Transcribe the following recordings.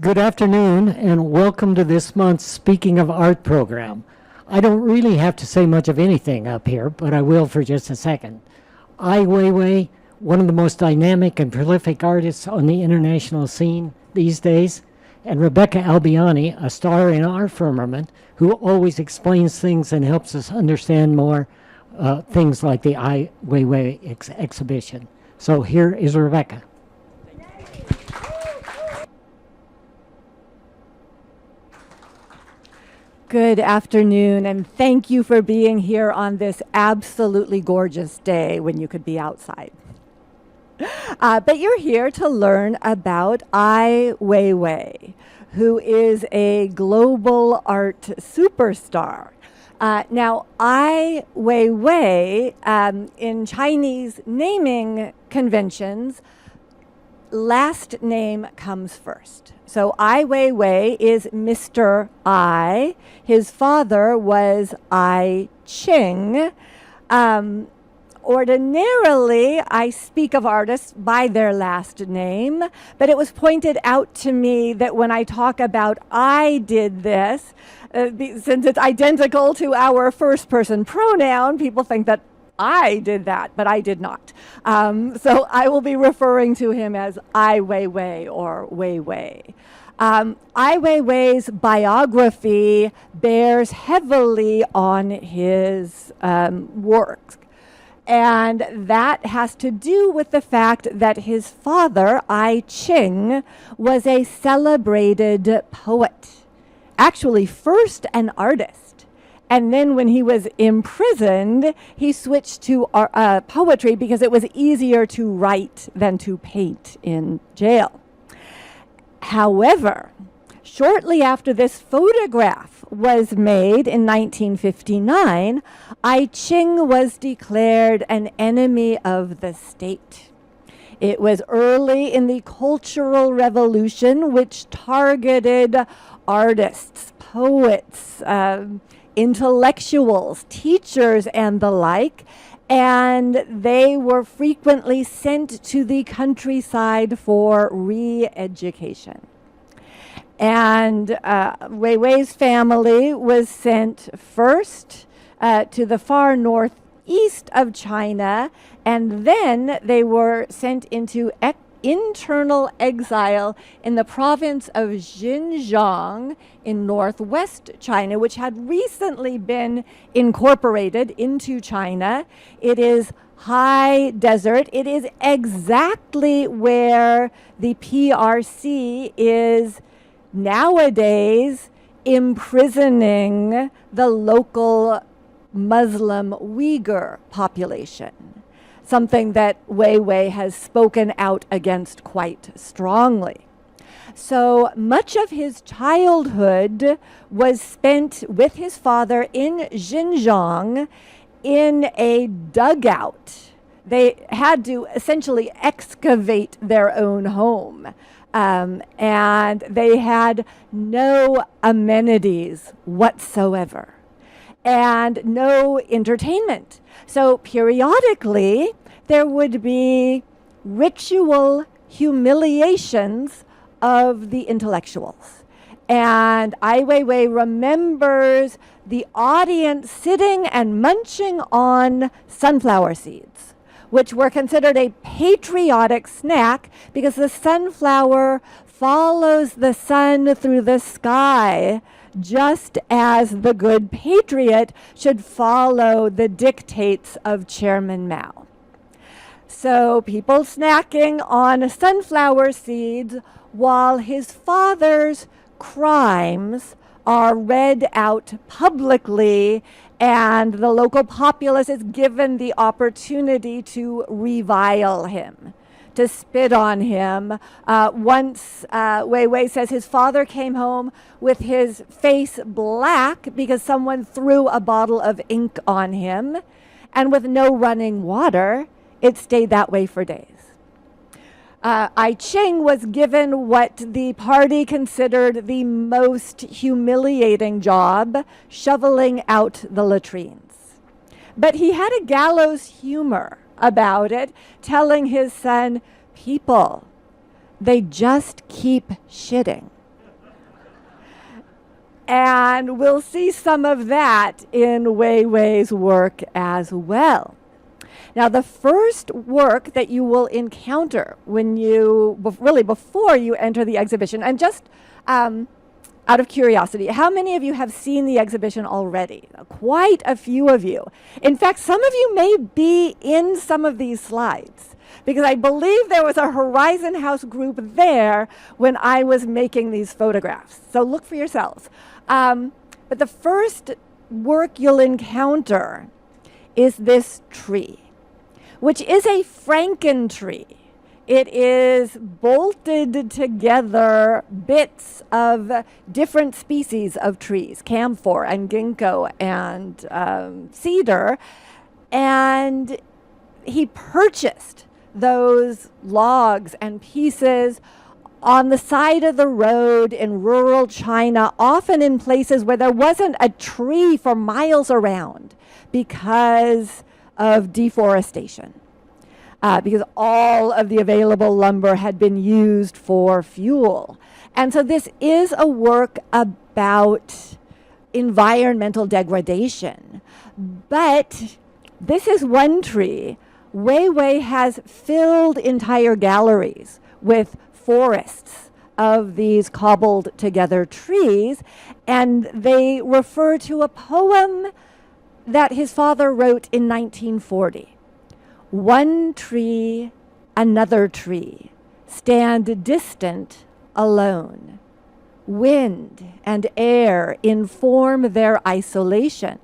Good afternoon, and welcome to this month's Speaking of Art program. I don't really have to say much of anything up here, but I will for just a second. Ai Weiwei, one of the most dynamic and prolific artists on the international scene these days, and Rebecca Albiani, a star in our firmament, who always explains things and helps us understand more things like the Ai Weiwei exhibition. So here is Rebecca. Good afternoon, and thank you for being here on this absolutely gorgeous day when you could be outside. But you're here to learn about Ai Weiwei, who is a global art superstar. Now, Ai Weiwei, in Chinese naming conventions, last name comes first. So Ai Weiwei is Mr. Ai. His father was Ai Qing. Ordinarily, I speak of artists by their last name, but it was pointed out to me that when I talk about I did this, since it's identical to our first person pronoun, people think that I did that, but I did not. So I will be referring to him as Ai Weiwei or Weiwei. Ai Weiwei's biography bears heavily on his work. And that has to do with the fact that his father, Ai Qing, was a celebrated poet. Actually, first an artist. And then when he was imprisoned, he switched to poetry because it was easier to write than to paint in jail. However, shortly after this photograph was made in 1959, Ai Qing was declared an enemy of the state. It was early in the Cultural Revolution, which targeted artists, poets, intellectuals, teachers, and the like, and they were frequently sent to the countryside for re-education. And Weiwei's family was sent first to the far northeast of China, and then they were sent into internal exile in the province of Xinjiang in northwest China, which had recently been incorporated into China. It is high desert. It is exactly where the PRC is nowadays imprisoning the local Muslim Uyghur population. Something that Weiwei has spoken out against quite strongly. So much of his childhood was spent with his father in Xinjiang in a dugout. They had to essentially excavate their own home. And they had no amenities whatsoever and no entertainment. So periodically, there would be ritual humiliations of the intellectuals. And Ai Weiwei remembers the audience sitting and munching on sunflower seeds, which were considered a patriotic snack because the sunflower follows the sun through the sky, just as the good patriot should follow the dictates of Chairman Mao. So people snacking on sunflower seeds while his father's crimes are read out publicly, and the local populace is given the opportunity to revile him, to spit on him. Once Weiwei says his father came home with his face black because someone threw a bottle of ink on him, and with no running water, it stayed that way for days. Ai Qing was given what the party considered the most humiliating job, shoveling out the latrines. But he had a gallows humor about it, telling his son, people, they just keep shitting. And we'll see some of that in Weiwei's work as well. Now, the first work that you will encounter when you, really before you enter the exhibition, and just out of curiosity, how many of you have seen the exhibition already? Quite a few of you. In fact, some of you may be in some of these slides, because I believe there was a Horizon House group there when I was making these photographs. So look for yourselves. But the first work you'll encounter is this tree, which is a Franken tree. It is bolted together bits of different species of trees, camphor and ginkgo and cedar. And he purchased those logs and pieces on the side of the road in rural China, often in places where there wasn't a tree for miles around because of deforestation. Because all of the available lumber had been used for fuel. And so this is a work about environmental degradation. But this is one tree. Weiwei has filled entire galleries with forests of these cobbled together trees, and they refer to a poem that his father wrote in 1940. One tree, another tree, stand distant alone. Wind and air inform their isolation,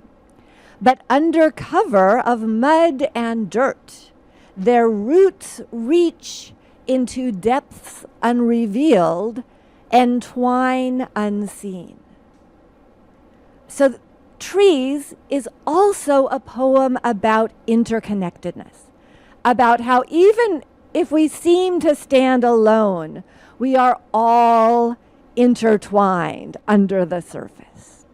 but under cover of mud and dirt, their roots reach into depths unrevealed, entwine unseen. So Trees is also a poem about interconnectedness, about how even if we seem to stand alone, we are all intertwined under the surface.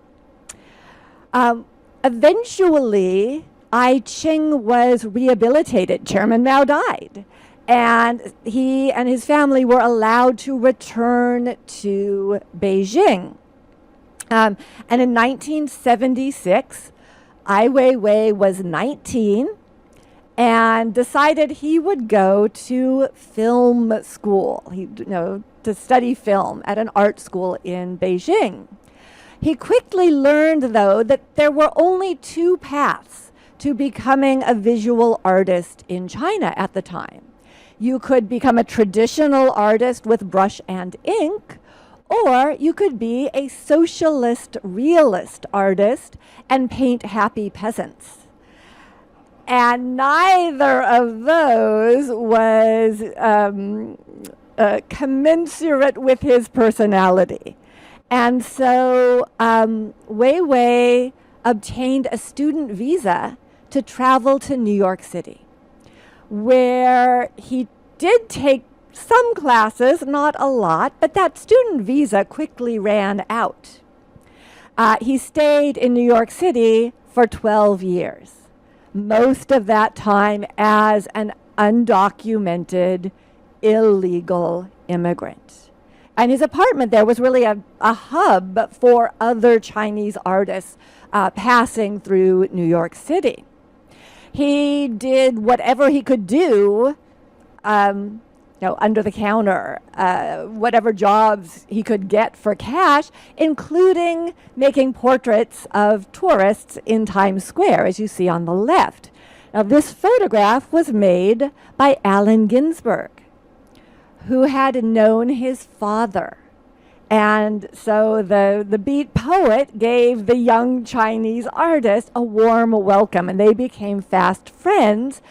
Eventually, Ai Qing was rehabilitated. Chairman Mao died. And he and his family were allowed to return to Beijing. And in 1976, Ai Weiwei was 19 and decided he would go to film school, to study film at an art school in Beijing. He quickly learned, though, that there were only two paths to becoming a visual artist in China at the time. You could become a traditional artist with brush and ink, or you could be a socialist realist artist and paint happy peasants. And neither of those was commensurate with his personality. And so Weiwei obtained a student visa to travel to New York City, where he did take some classes, not a lot, but that student visa quickly ran out. He stayed in New York City for 12 years, most of that time as an undocumented, illegal immigrant. And his apartment there was really a hub for other Chinese artists passing through New York City. He did whatever he could do, under the counter, whatever jobs he could get for cash, including making portraits of tourists in Times Square, as you see on the left. Now, this photograph was made by Allen Ginsberg, who had known his father. And so the Beat poet gave the young Chinese artist a warm welcome, and they became fast friends.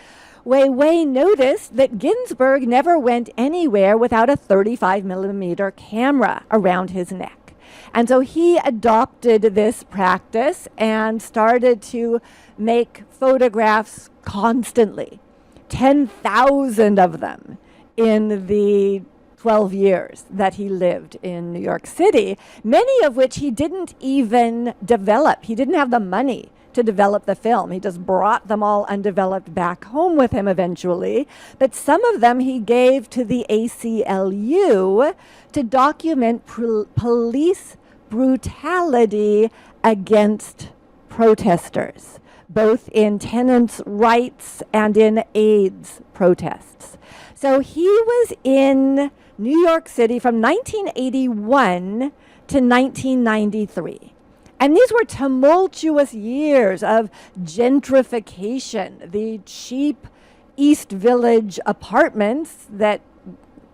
Weiwei noticed that Ginsberg never went anywhere without a 35 millimeter camera around his neck. And so he adopted this practice and started to make photographs constantly, 10,000 of them in the 12 years that he lived in New York City, many of which he didn't even develop. He didn't have the money to to develop the film. He just brought them all undeveloped back home with him eventually. But some of them he gave to the ACLU to document police brutality against protesters, both in tenants' rights and in AIDS protests. So he was in New York City from 1981 to 1993. And these were tumultuous years of gentrification. The cheap East Village apartments that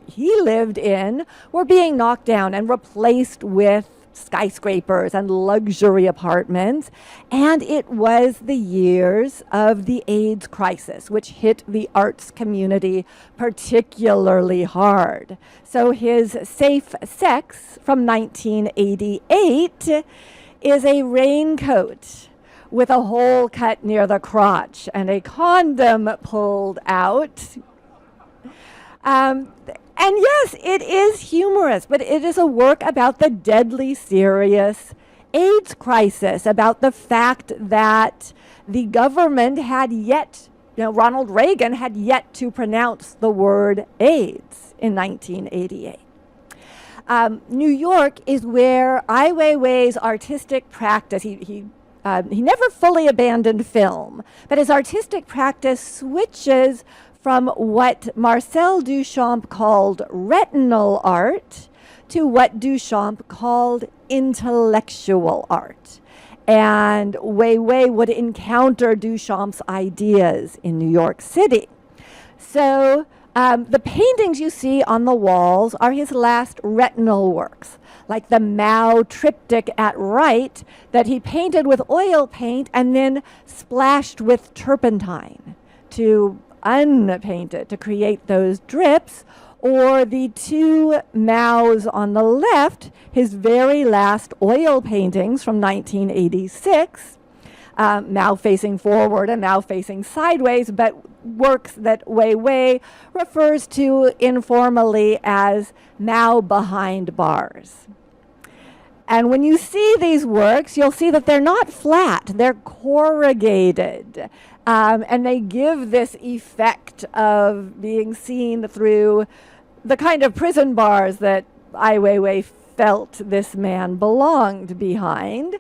he lived in were being knocked down and replaced with skyscrapers and luxury apartments. And it was the years of the AIDS crisis, which hit the arts community particularly hard. So his Safe Sex from 1988 is a raincoat with a hole cut near the crotch and a condom pulled out. And yes, it is humorous, but it is a work about the deadly serious AIDS crisis, about the fact that the government had yet, Ronald Reagan had yet to pronounce the word AIDS in 1988. New York is where Ai Weiwei's artistic practice, he never fully abandoned film, but his artistic practice switches from what Marcel Duchamp called retinal art to what Duchamp called intellectual art. And Weiwei would encounter Duchamp's ideas in New York City. So the paintings you see on the walls are his last retinal works, like the Mao triptych at right that he painted with oil paint and then splashed with turpentine to unpaint it to create those drips, or the two Maos on the left, his very last oil paintings from 1986, Mao facing forward and Mao facing sideways, but works that Weiwei refers to informally as Mao behind bars. And when you see these works, you'll see that they're not flat, they're corrugated. And they give this effect of being seen through the kind of prison bars that Ai Weiwei felt this man belonged behind.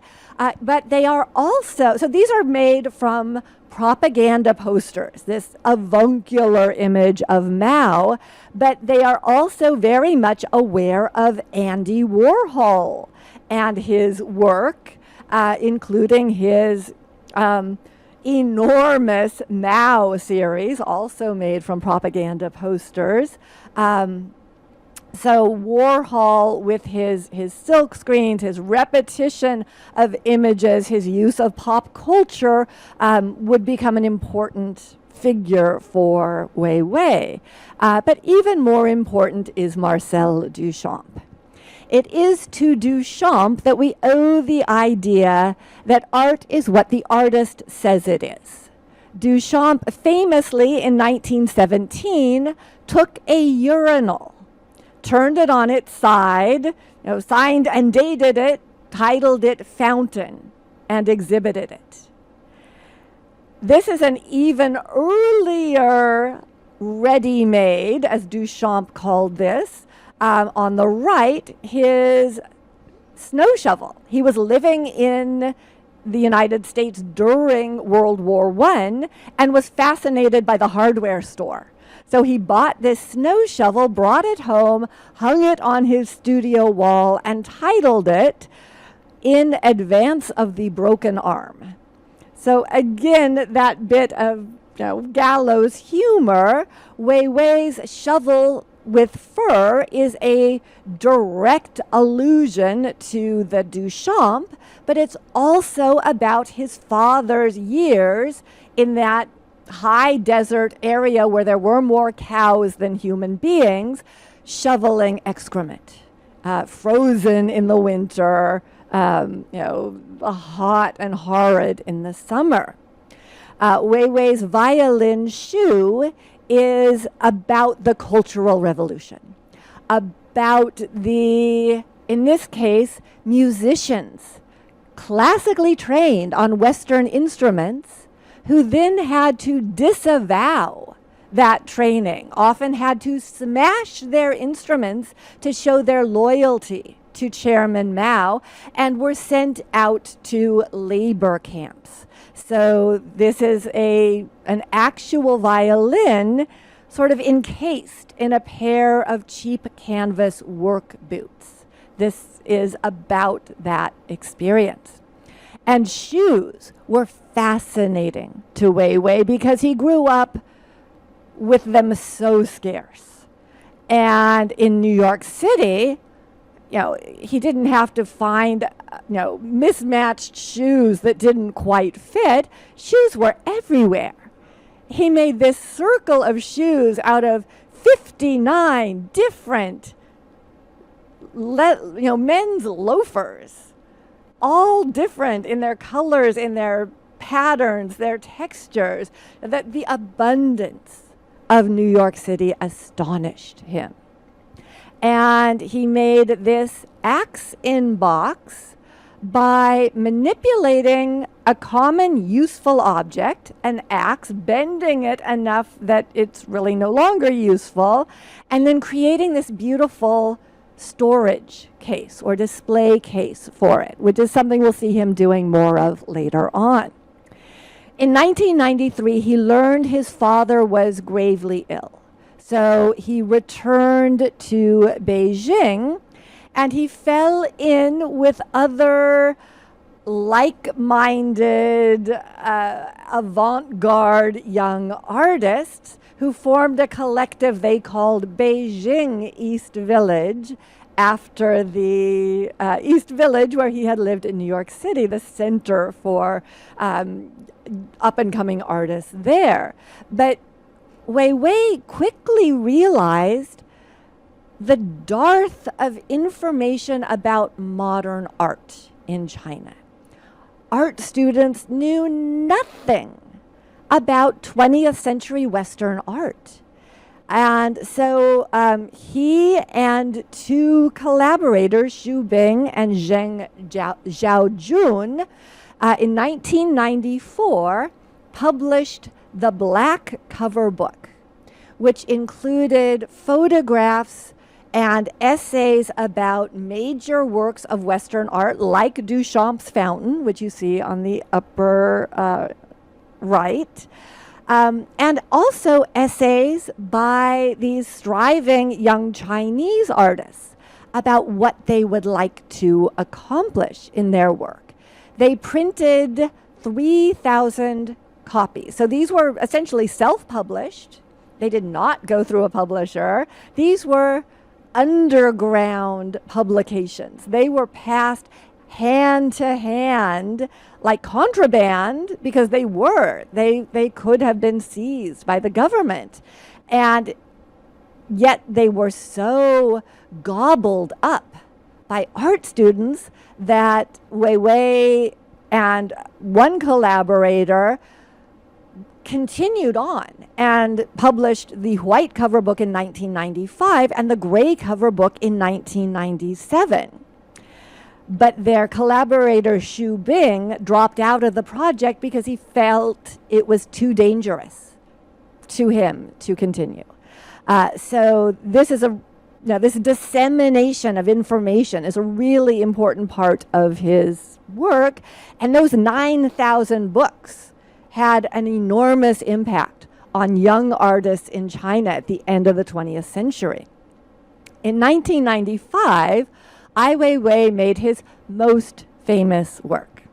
But they are also, so these are made from propaganda posters, this avuncular image of Mao, but they are also very much aware of Andy Warhol and his work, including his enormous Mao series, also made from propaganda posters. So Warhol, with his silk screens, his repetition of images, his use of pop culture, would become an important figure for Weiwei. But even more important is Marcel Duchamp. It is to Duchamp that we owe the idea that art is what the artist says it is. Duchamp famously in 1917 took a urinal, turned it on its side, signed and dated it, titled it Fountain, and exhibited it. This is an even earlier ready-made, as Duchamp called this. On the right, his snow shovel. He was living in the United States during World War I and was fascinated by the hardware store. So he bought this snow shovel, brought it home, hung it on his studio wall, and titled it In Advance of the Broken Arm. So again, that bit of gallows humor. Weiwei's shovel with fur is a direct allusion to the Duchamp, but it's also about his father's years in that high desert area where there were more cows than human beings, shoveling excrement, frozen in the winter, hot and horrid in the summer. Weiwei's violin shoe is about the Cultural Revolution, about the, in this case, musicians classically trained on Western instruments, who then had to disavow that training, often had to smash their instruments to show their loyalty to Chairman Mao, and were sent out to labor camps. So this is an actual violin sort of encased in a pair of cheap canvas work boots. This is about that experience. And shoes were fascinating to Weiwei because he grew up with them so scarce. And in New York City, he didn't have to find, mismatched shoes that didn't quite fit. Shoes were everywhere. He made this circle of shoes out of 59 different men's loafers, all different in their colors, in their patterns, their textures. That the abundance of New York City astonished him. And he made this axe in box by manipulating a common useful object, an axe, bending it enough that it's really no longer useful, and then creating this beautiful storage case or display case for it, which is something we'll see him doing more of later on. In 1993, he learned his father was gravely ill. So he returned to Beijing, and he fell in with other like-minded, avant-garde young artists who formed a collective they called Beijing East Village, after the East Village where he had lived in New York City, the center for up-and-coming artists there. But Weiwei quickly realized the dearth of information about modern art in China. Art students knew nothing about 20th century Western art. And so he and two collaborators, Xu Bing and Zheng Xiaojun, in 1994 published the Black Cover Book, which included photographs and essays about major works of Western art, like Duchamp's Fountain, which you see on the upper right, and also essays by these striving young Chinese artists about what they would like to accomplish in their work. They printed 3,000 copies. So these were essentially self-published. They did not go through a publisher. These were underground publications. They were passed hand to hand like contraband because they could have been seized by the government. And yet they were so gobbled up by art students that Weiwei and one collaborator continued on and published the white cover book in 1995 and the gray cover book in 1997. But their collaborator Xu Bing dropped out of the project because he felt it was too dangerous to him to continue. So this dissemination of information is a really important part of his work, and those 9,000 books had an enormous impact on young artists in China at the end of the 20th century. In 1995, Ai Weiwei made his most famous work.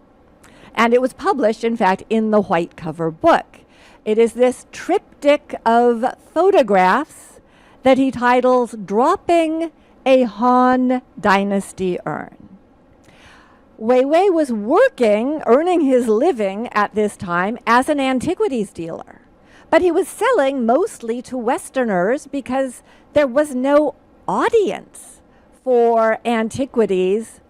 And it was published, in fact, in the white cover book. It is this triptych of photographs that he titles Dropping a Han Dynasty Urn. Weiwei was earning his living at this time as an antiquities dealer. But he was selling mostly to Westerners because there was no audience for antiquities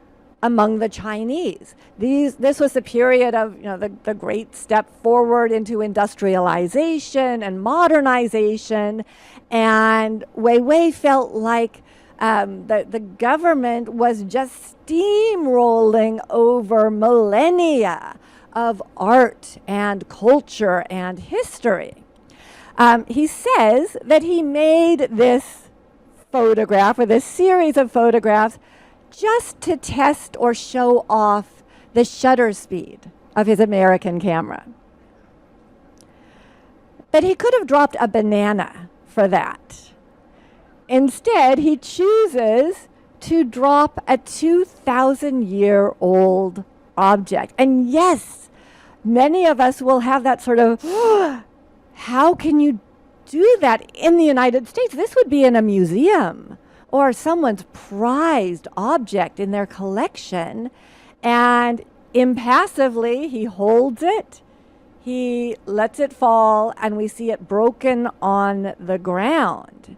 among the Chinese. This was the period of the great step forward into industrialization and modernization, and Weiwei felt like The government was just steamrolling over millennia of art and culture and history. He says that he made this photograph, or this series of photographs, just to test or show off the shutter speed of his American camera. But he could have dropped a banana for that. Instead, he chooses to drop a 2,000-year-old object. And yes, many of us will have that sort of, how can you do that in the United States? This would be in a museum or someone's prized object in their collection. And impassively, he holds it, he lets it fall, and we see it broken on the ground.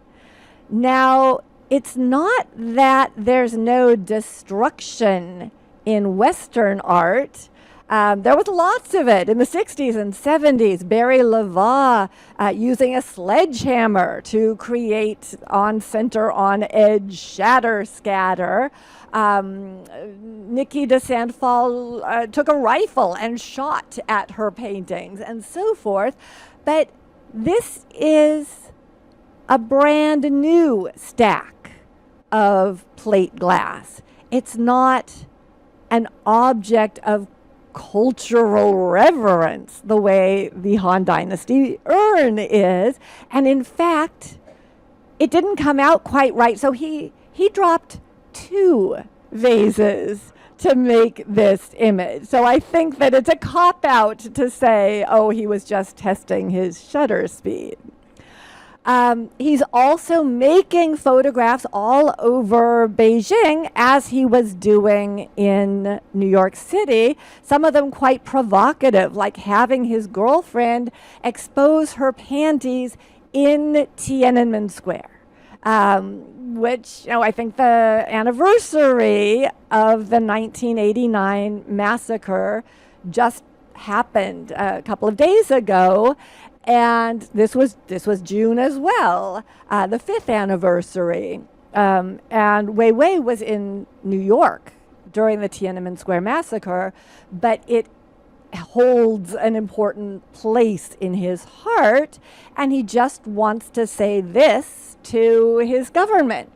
Now, it's not that there's no destruction in Western art. There was lots of it in the 60s and 70s. Barry Leva using a sledgehammer to create on-center, on-edge shatter scatter. Nikki de Sandfall took a rifle and shot at her paintings and so forth. But this is a brand new stack of plate glass. It's not an object of cultural reverence the way the Han Dynasty urn is. And in fact, it didn't come out quite right. So he dropped 2 vases to make this image. So I think that it's a cop-out to say, oh, he was just testing his shutter speed. He's also making photographs all over Beijing, as he was doing in New York City, some of them quite provocative, like having his girlfriend expose her panties in Tiananmen Square, which, I think the anniversary of the 1989 massacre just happened a couple of days ago. And this was June as well, the 5th anniversary. And Weiwei was in New York during the Tiananmen Square massacre, but it holds an important place in his heart, and he just wants to say this to his government.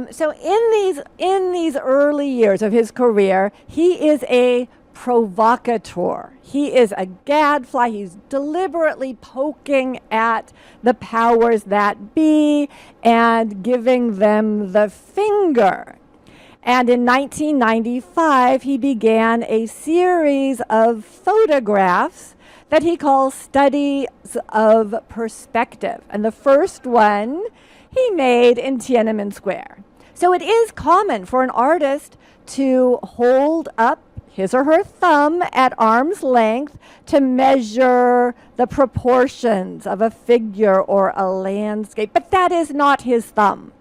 So in these early years of his career, he is a provocateur. He is a gadfly. He's deliberately poking at the powers that be and giving them the finger. And in 1995, he began a series of photographs that he calls Studies of Perspective. And the first one he made in Tiananmen Square. So it is common for an artist to hold up his or her thumb at arm's length to measure the proportions of a figure or a landscape, but that is not his thumb.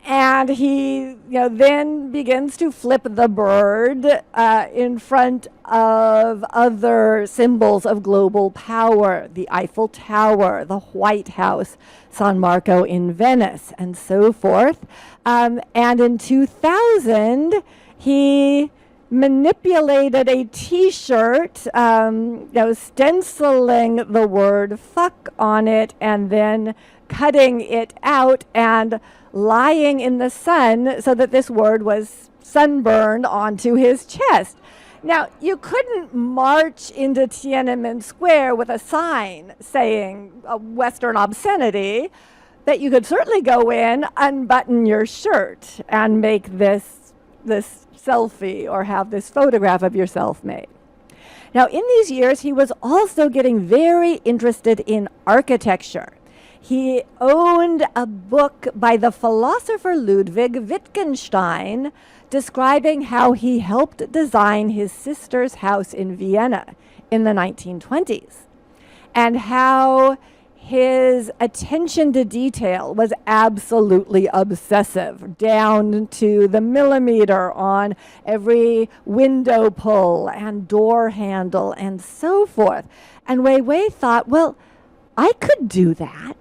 And he then begins to flip the bird in front of other symbols of global power, the Eiffel Tower, the White House, San Marco in Venice, and so forth. And in 2000, he manipulated a T-shirt, stenciling the word fuck on it and then cutting it out and lying in the sun so that this word was sunburned onto his chest. Now, you couldn't march into Tiananmen Square with a sign saying a Western obscenity, but you could certainly go in, unbutton your shirt, and make this selfie or have this photograph of yourself made. Now, in these years, he was also getting very interested in architecture. He owned a book by the philosopher Ludwig Wittgenstein describing how he helped design his sister's house in Vienna in the 1920s, and how his attention to detail was absolutely obsessive, down to the millimeter on every window pull and door handle and so forth. And Weiwei thought, well, I could do that.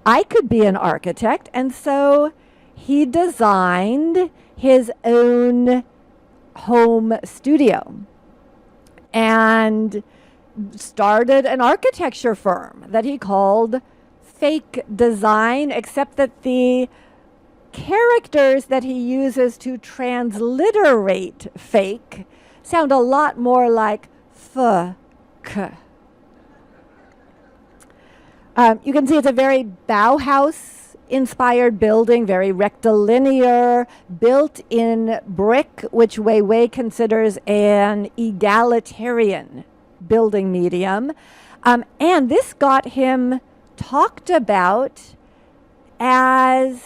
I could be an architect. And so he designed his own home studio and started an architecture firm that he called Fake Design, except that the characters that he uses to transliterate fake sound a lot more like f-k. You can see it's a very Bauhaus-inspired building, very rectilinear, built in brick, which Weiwei considers an egalitarian building medium. And this got him talked about as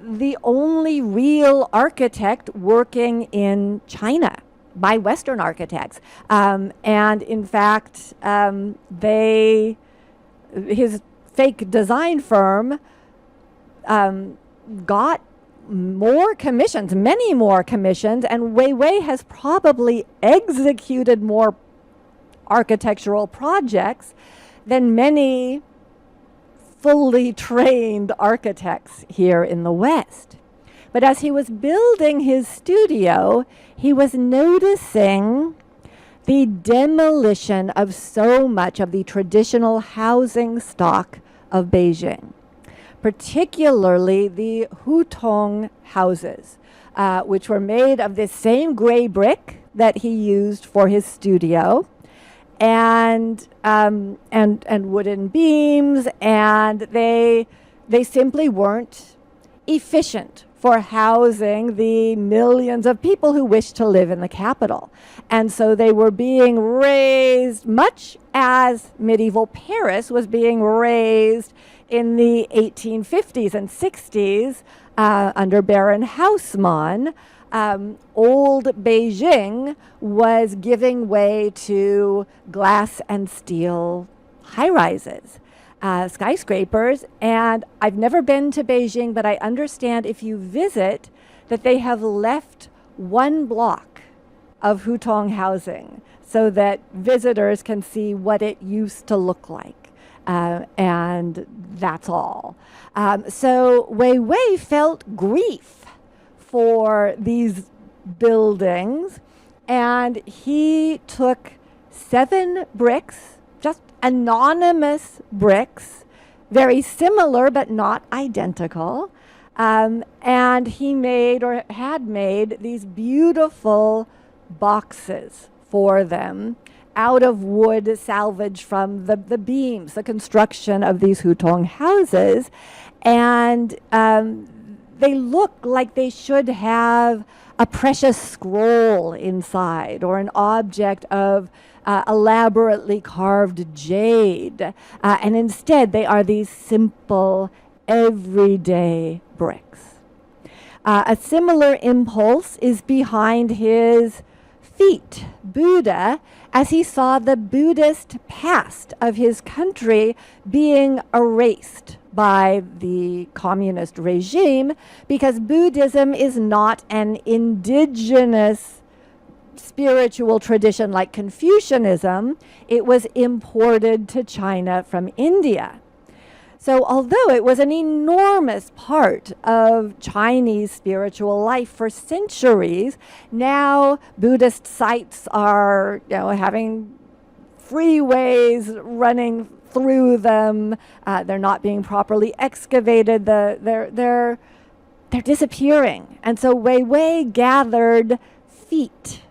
the only real architect working in China by Western architects. And in fact, his fake design firm got more commissions, many more commissions, and Weiwei has probably executed more architectural projects than many fully trained architects here in the West. But as he was building his studio, he was noticing the demolition of so much of the traditional housing stock of Beijing, particularly the hutong houses, which were made of this same gray brick that he used for his studio, and wooden beams, and they simply weren't efficient for housing the millions of people who wished to live in the capital. And so they were being raised much as medieval Paris was being raised in the 1850s and 60s under Baron Haussmann. Old Beijing was giving way to glass and steel high-rises, skyscrapers. And I've never been to Beijing, but I understand if you visit that they have left one block of hutong housing so that visitors can see what it used to look like. And that's all. So Weiwei felt grief for these buildings, and he took 7 bricks, just anonymous bricks, very similar but not identical, and he made or had made these beautiful boxes for them out of wood salvaged from the beams, the construction of these hutong houses, and they look like they should have a precious scroll inside or an object of elaborately carved jade. And instead, they are these simple, everyday bricks. A similar impulse is behind his feet, Buddha, as he saw the Buddhist past of his country being erased by the communist regime, because Buddhism is not an indigenous spiritual tradition like Confucianism. It was imported to China from India. So although it was an enormous part of Chinese spiritual life for centuries, now Buddhist sites are, having freeways running through them. They're not being properly excavated. They're disappearing. And so Weiwei gathered feet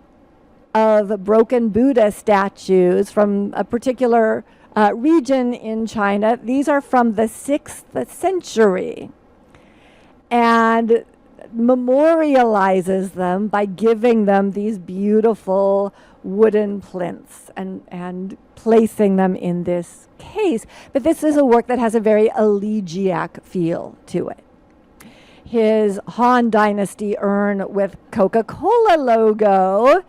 of broken Buddha statues from a particular region in China. These are from the 6th century, and memorializes them by giving them these beautiful wooden plinths and placing them in this case. But this is a work that has a very elegiac feel to it. His Han Dynasty urn with Coca-Cola logo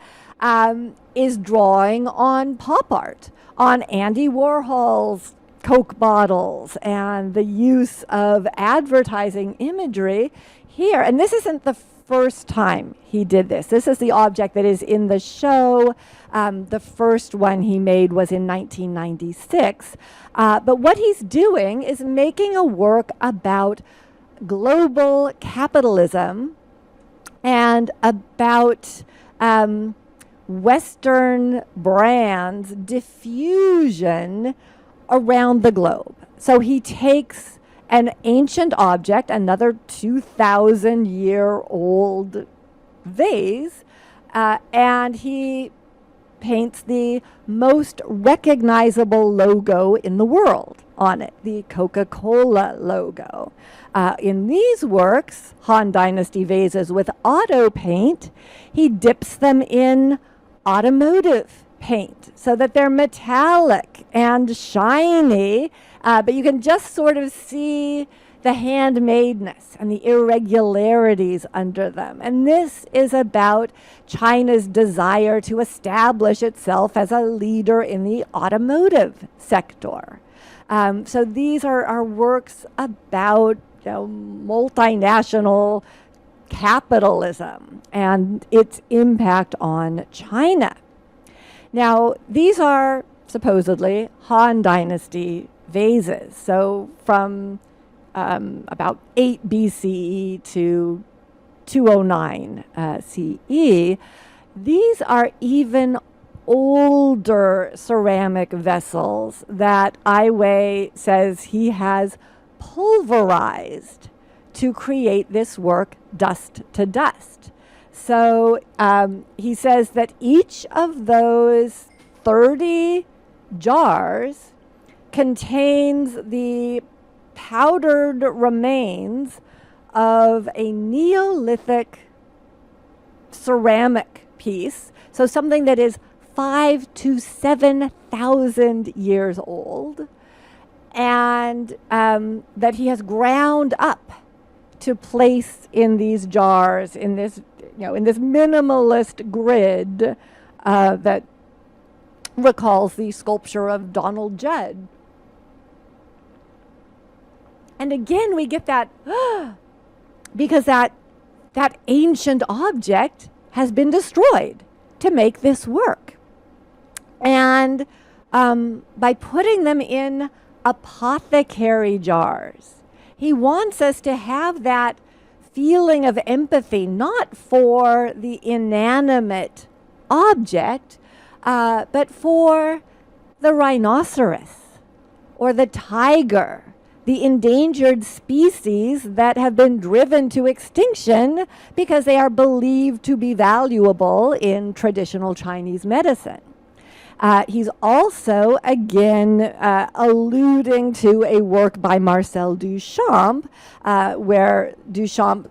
is drawing on pop art, on Andy Warhol's Coke bottles and the use of advertising imagery here. And this isn't the first time he did this. This is the object that is in the show. The first one he made was in 1996. But what he's doing is making a work about global capitalism and about Western brands' diffusion around the globe. So he takes an ancient object, another 2,000-year-old vase, and he paints the most recognizable logo in the world on it, the Coca-Cola logo. In these works, Han Dynasty vases with auto paint, he dips them in automotive paint so that they're metallic and shiny, but you can just sort of see the handmadeness and the irregularities under them. And this is about China's desire to establish itself as a leader in the automotive sector. So these are works about multinational capitalism and its impact on China. Now, these are supposedly Han Dynasty vases. So from about 8 BCE to 209 CE, these are even older ceramic vessels that Ai Weiwei says he has pulverized to create this work dust to dust. So he says that each of those 30 jars contains the powdered remains of a Neolithic ceramic piece, so something that is 5,000 to 7,000 years old, and that he has ground up to place in these jars in this minimalist grid that recalls the sculpture of Donald Judd. And again, we get that because that ancient object has been destroyed to make this work. And by putting them in apothecary jars, he wants us to have that feeling of empathy, not for the inanimate object, but for the rhinoceros or the tiger, the endangered species that have been driven to extinction because they are believed to be valuable in traditional Chinese medicine. He's also, again, alluding to a work by Marcel Duchamp, where Duchamp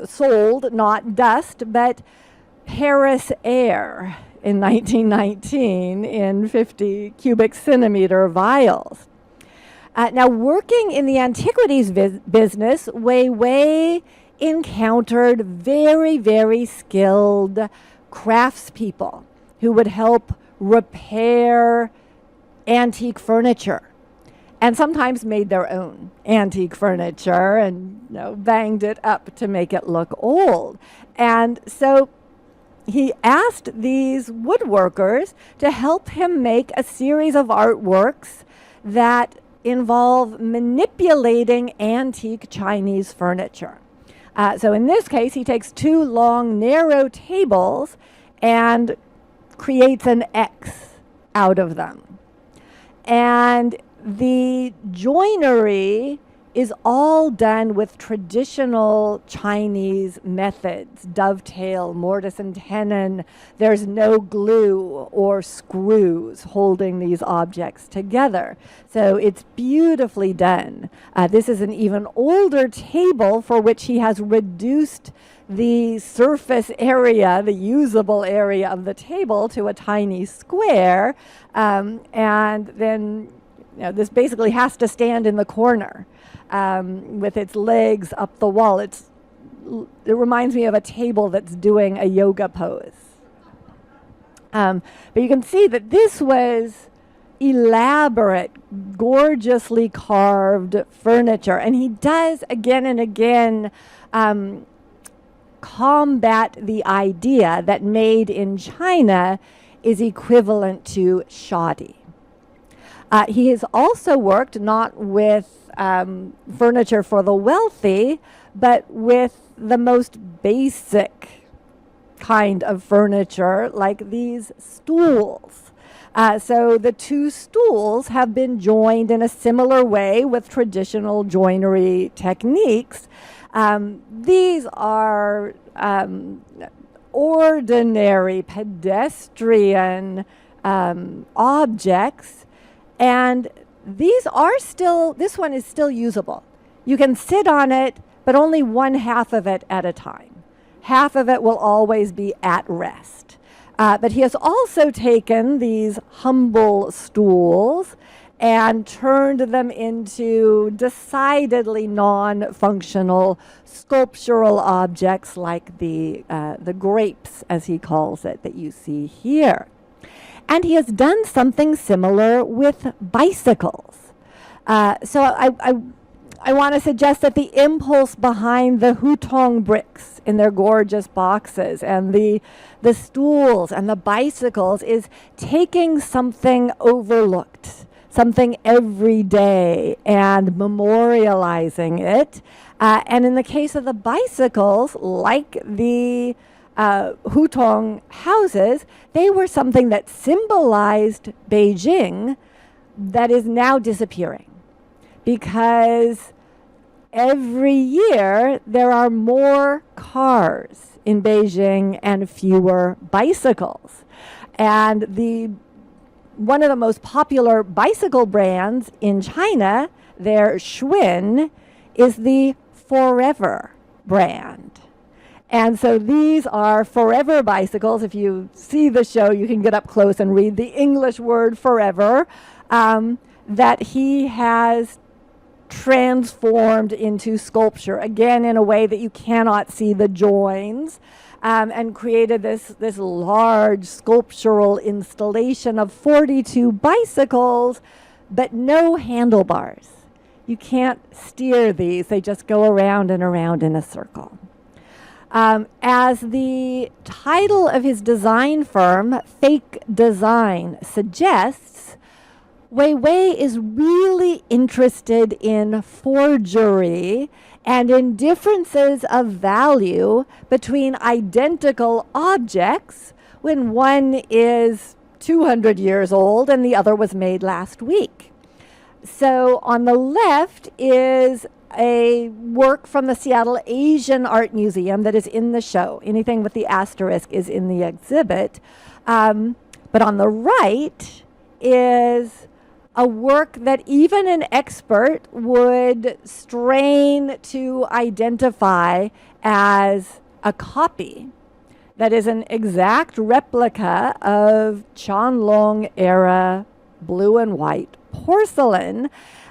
sold not dust, but Paris air in 1919 in 50 cubic centimeter vials. Now, working in the antiquities business, Weiwei encountered very, very skilled craftspeople who would help repair antique furniture, and sometimes made their own antique furniture and banged it up to make it look old. And so he asked these woodworkers to help him make a series of artworks that involve manipulating antique Chinese furniture. So in this case, he takes two long, narrow tables and creates an X out of them. And the joinery is all done with traditional Chinese methods, dovetail, mortise and tenon. There's no glue or screws holding these objects together. So it's beautifully done. This is an even older table for which he has reduced the surface area, the usable area of the table, to a tiny square. And then this basically has to stand in the corner with its legs up the wall. It reminds me of a table that's doing a yoga pose. But you can see that this was elaborate, gorgeously carved furniture. And he does again and again combat the idea that made in China is equivalent to shoddy. He has also worked not with furniture for the wealthy, but with the most basic kind of furniture, like these stools. So the two stools have been joined in a similar way with traditional joinery techniques. These are ordinary pedestrian objects, and this one is still usable. You can sit on it, but only one half of it at a time. Half of it will always be at rest. But he has also taken these humble stools and turned them into decidedly non-functional sculptural objects like the grapes, as he calls it, that you see here. And he has done something similar with bicycles. So I want to suggest that the impulse behind the hutong bricks in their gorgeous boxes and the stools and the bicycles is taking something overlooked, something everyday, and memorializing it. And in the case of the bicycles, like the hutong houses, they were something that symbolized Beijing that is now disappearing, because every year there are more cars in Beijing and fewer bicycles. And one of the most popular bicycle brands in China, their Schwinn, is the Forever brand. And so these are forever bicycles. If you see the show, you can get up close and read the English word forever, that he has transformed into sculpture, again in a way that you cannot see the joins, and created this large sculptural installation of 42 bicycles, but no handlebars. You can't steer these. They just go around and around in a circle. As the title of his design firm, Fake Design, suggests, Weiwei is really interested in forgery and in differences of value between identical objects when one is 200 years old and the other was made last week. So on the left is a work from the Seattle Asian Art Museum that is in the show. Anything with the asterisk is in the exhibit. But on the right is a work that even an expert would strain to identify as a copy. That is an exact replica of Qianlong era blue and white porcelain.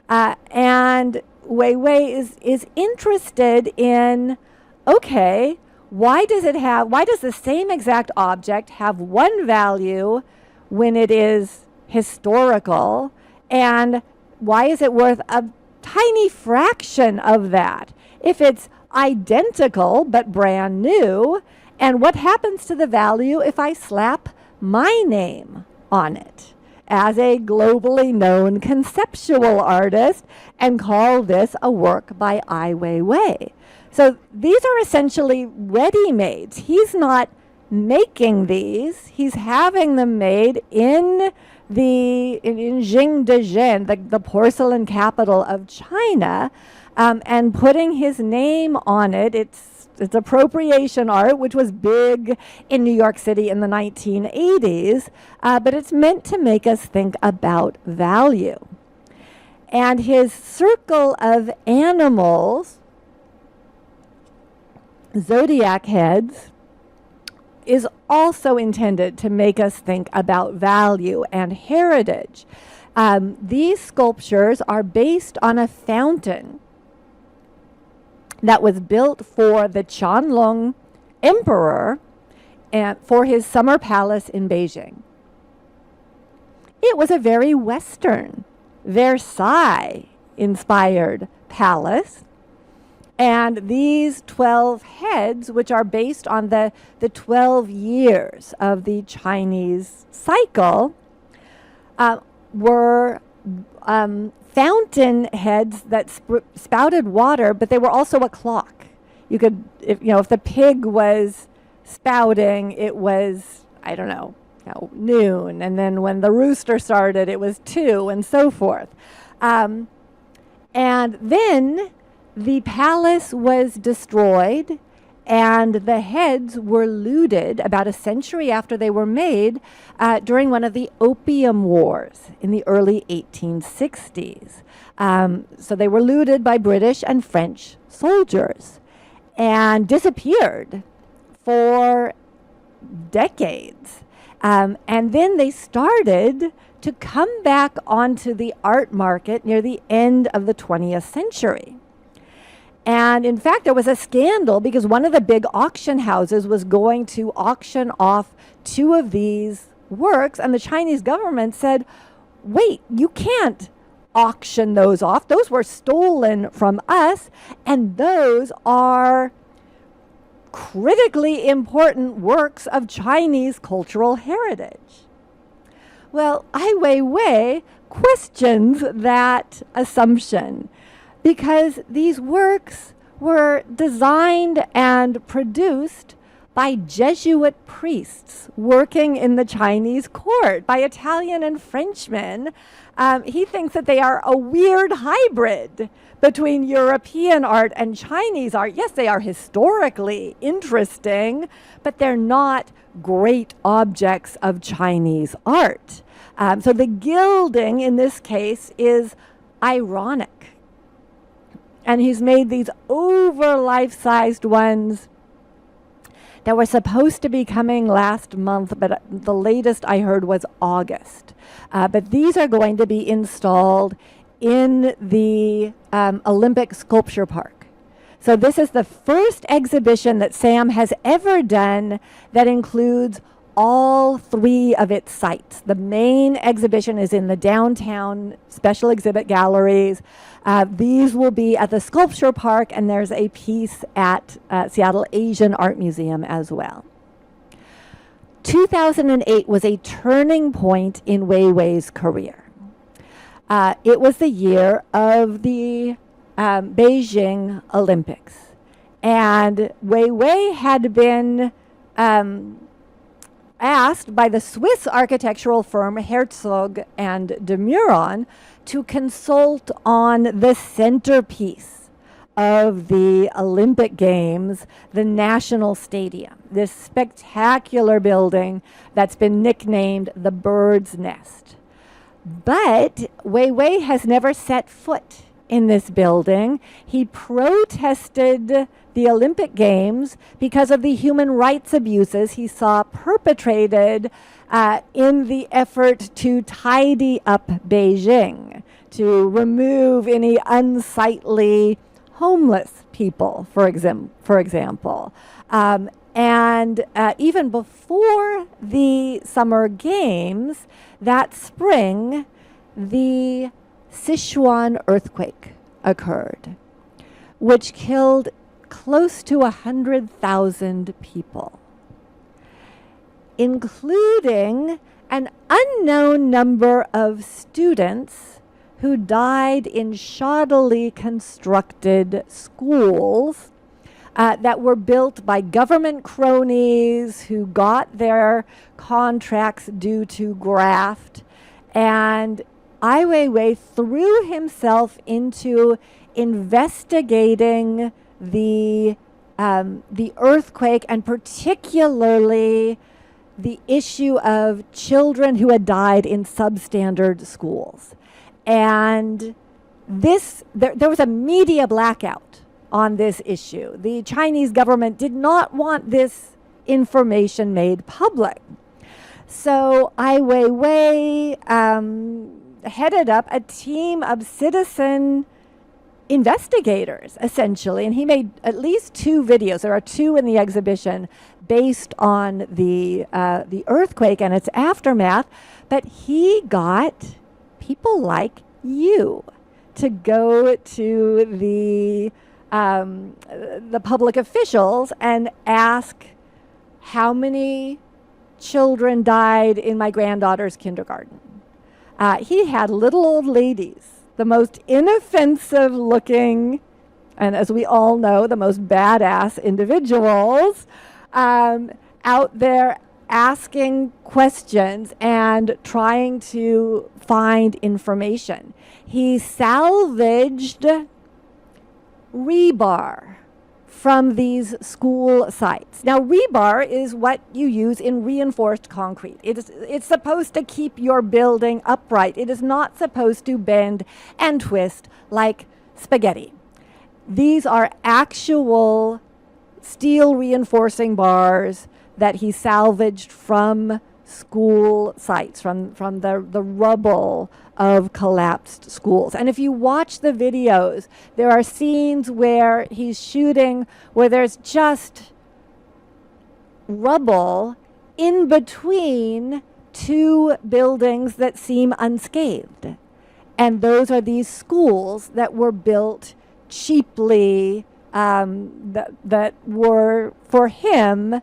And Weiwei is interested in, okay, why does the same exact object have one value when it is historical, and why is it worth a tiny fraction of that if it's identical but brand new? And what happens to the value if I slap my name on it as a globally known conceptual artist and call this a work by Ai Weiwei? So these are essentially ready-mades. He's not making these. He's having them made in Jingdezhen, the porcelain capital of China, and putting his name on it. It's appropriation art, which was big in New York City in the 1980s, but it's meant to make us think about value. And his circle of animals, zodiac heads, is also intended to make us think about value and heritage. These sculptures are based on a fountain that was built for the Qianlong emperor and for his summer palace in Beijing. It was a very Western, Versailles-inspired palace. And these 12 heads, which are based on the 12 years of the Chinese cycle, were fountain heads that spouted water, but they were also a clock. You could, if the pig was spouting, it was, I don't know, noon. And then when the rooster started, it was 2, and so forth. And then the palace was destroyed, and the heads were looted about a century after they were made during one of the Opium Wars in the early 1860s. So they were looted by British and French soldiers and disappeared for decades. And then they started to come back onto the art market near the end of the 20th century. And in fact, there was a scandal because one of the big auction houses was going to auction off 2 of these works, and the Chinese government said, wait, you can't auction those off. Those were stolen from us, and those are critically important works of Chinese cultural heritage. Well, Ai Weiwei questions that assumption because these works were designed and produced by Jesuit priests working in the Chinese court, by Italian and Frenchmen. He thinks that they are a weird hybrid between European art and Chinese art. Yes, they are historically interesting, but they're not great objects of Chinese art. So the gilding in this case is ironic. And he's made these over life-sized ones that were supposed to be coming last month, but the latest I heard was August. But these are going to be installed in the Olympic Sculpture Park. So this is the first exhibition that SAM has ever done that includes all 3 of its sites. The main exhibition is in the downtown special exhibit galleries. These will be at the Sculpture Park, and there's a piece at Seattle Asian Art Museum as well. 2008 was a turning point in Weiwei's career. It was the year of the Beijing Olympics, and Weiwei had been asked by the Swiss architectural firm Herzog and de Meuron to consult on the centerpiece of the Olympic Games, the National Stadium, this spectacular building that's been nicknamed the Bird's Nest. But Weiwei has never set foot in this building. He protested the Olympic Games because of the human rights abuses he saw perpetrated in the effort to tidy up Beijing, to remove any unsightly homeless people, for example. And even before the Summer Games, that spring, the Sichuan earthquake occurred, which killed close to 100,000 people, including an unknown number of students who died in shoddily constructed schools that were built by government cronies who got their contracts due to graft. And Ai Weiwei threw himself into investigating the earthquake, and particularly the issue of children who had died in substandard schools. And there was a media blackout on this issue. The Chinese government did not want this information made public. So Ai Weiwei headed up a team of citizen investigators, essentially, and he made at least 2 videos. There are 2 in the exhibition based on the earthquake and its aftermath. But he got people like you to go to the the public officials and ask how many children died in my granddaughter's kindergarten. He had little old ladies, the most inoffensive looking, and as we all know, the most badass individuals out there asking questions and trying to find information. He salvaged rebar from these school sites. Now, rebar is what you use in reinforced concrete. It's supposed to keep your building upright. It is not supposed to bend and twist like spaghetti. These are actual steel reinforcing bars that he salvaged from school sites, from the rubble of collapsed schools. And if you watch the videos, there are scenes where he's shooting where there's just rubble in between two buildings that seem unscathed. And those are these schools that were built cheaply, that were, for him,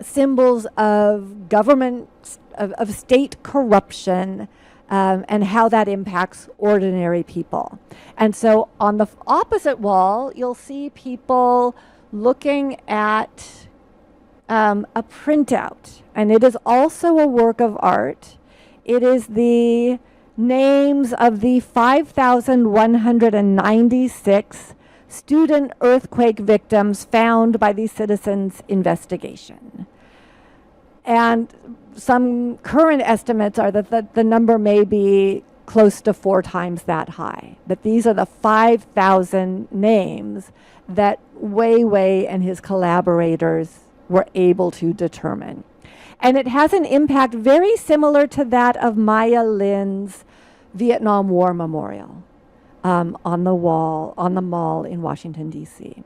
symbols of government, of state corruption, and how that impacts ordinary people. And so on the opposite wall, you'll see people looking at a printout. And it is also a work of art. It is the names of the 5,196 student earthquake victims found by the citizens' investigation. And some current estimates are that the number may be close to 4 times that high. But these are the 5,000 names that Weiwei and his collaborators were able to determine. And it has an impact very similar to that of Maya Lin's Vietnam War Memorial. On the wall, on the mall in Washington, D.C.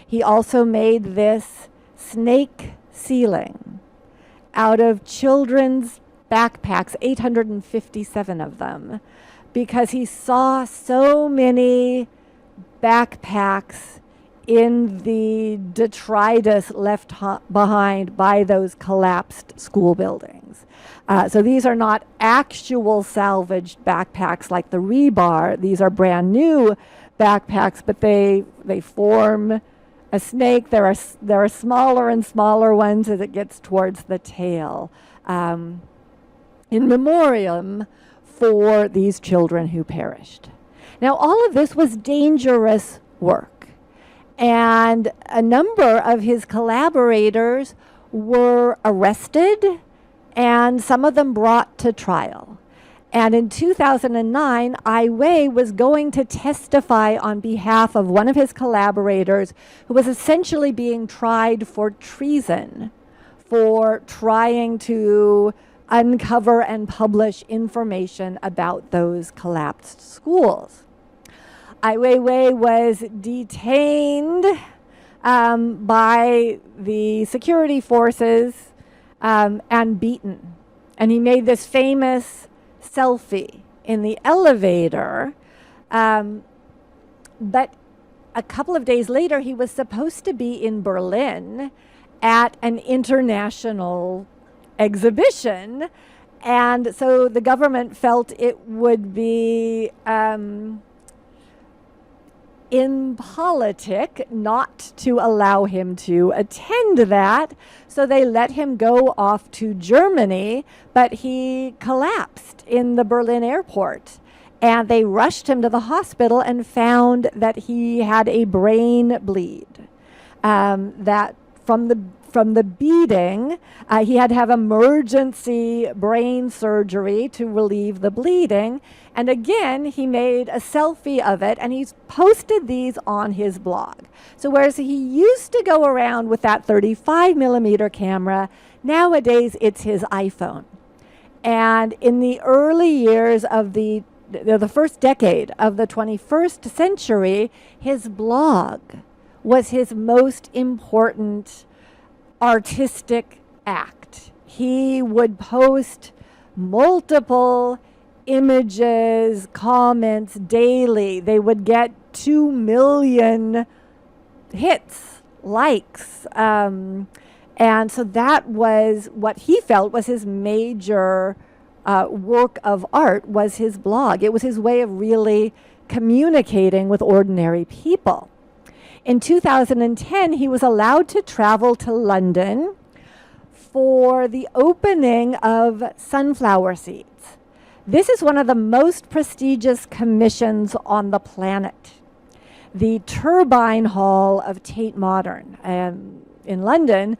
He also made this snake ceiling out of children's backpacks, 857 of them, because he saw so many backpacks in the detritus left behind by those collapsed school buildings. So these are not actual salvaged backpacks like the rebar. These are brand new backpacks, but they form a snake. There are smaller and smaller ones as it gets towards the tail, in memoriam for these children who perished. Now, all of this was dangerous work, and a number of his collaborators were arrested, and some of them brought to trial. And in 2009, Ai Weiwei was going to testify on behalf of one of his collaborators who was essentially being tried for treason, for trying to uncover and publish information about those collapsed schools. Ai Weiwei was detained by the security forces and beaten. And he made this famous selfie in the elevator. But a couple of days later, he was supposed to be in Berlin at an international exhibition. And so the government felt it would be impolitic not to allow him to attend that. So they let him go off to Germany, but he collapsed in the Berlin airport. And they rushed him to the hospital and found that he had a brain bleed. That from the beating, he had to have emergency brain surgery to relieve the bleeding. And again, he made a selfie of it, and he's posted these on his blog. So whereas he used to go around with that 35 millimeter camera, nowadays it's his iPhone. And in the early years of the first decade of the 21st century, his blog was his most important artistic act. He would post multiple images, comments daily. They would get 2 million hits, likes. And so that was what he felt was his major work of art, was his blog. It was his way of really communicating with ordinary people. In 2010, he was allowed to travel to London for the opening of sunflower seeds. This is one of the most prestigious commissions on the planet. The Turbine Hall of Tate Modern in London,